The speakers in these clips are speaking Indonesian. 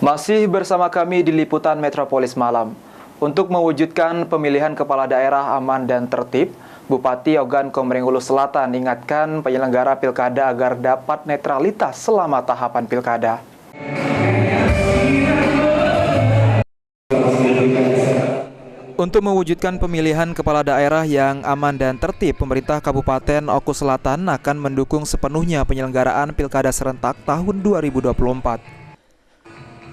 Masih bersama kami di Liputan Metropolis Malam. Untuk mewujudkan pemilihan kepala daerah aman dan tertib, Bupati Ogan Komering Ulu Selatan ingatkan penyelenggara pilkada agar dapat netralitas selama tahapan pilkada. Untuk mewujudkan pemilihan kepala daerah yang aman dan tertib, pemerintah Kabupaten Oku Selatan akan mendukung sepenuhnya penyelenggaraan pilkada serentak tahun 2024.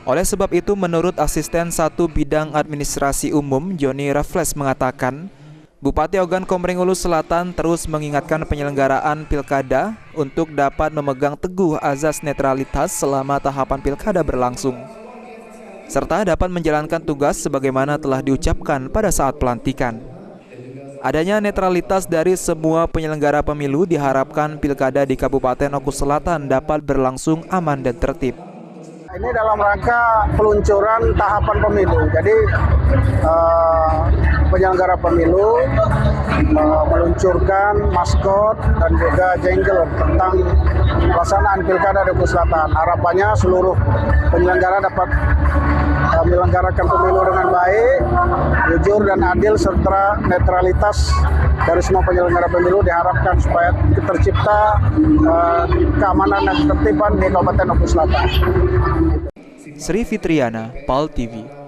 Oleh sebab itu, menurut Asisten 1 Bidang Administrasi Umum, Joni Raffles mengatakan, Bupati Ogan Komering Ulu Selatan terus mengingatkan penyelenggaraan pilkada untuk dapat memegang teguh azas netralitas selama tahapan pilkada berlangsung, serta dapat menjalankan tugas sebagaimana telah diucapkan pada saat pelantikan. Adanya netralitas dari semua penyelenggara pemilu diharapkan pilkada di Kabupaten Oku Selatan dapat berlangsung aman dan tertib. Ini dalam rangka peluncuran tahapan pemilu. Jadi penyelenggara pemilu meluncurkan maskot dan juga jingle tentang pelaksanaan pilkada di Oku Selatan. Harapannya seluruh penyelenggara dapat menyelenggarakan pemilu dengan baik, jujur dan adil serta netralitas dari semua penyelenggara pemilu diharapkan supaya tercipta keamanan dan ketertiban di Kabupaten Oku Selatan. Sri Fitriana, PAL TV.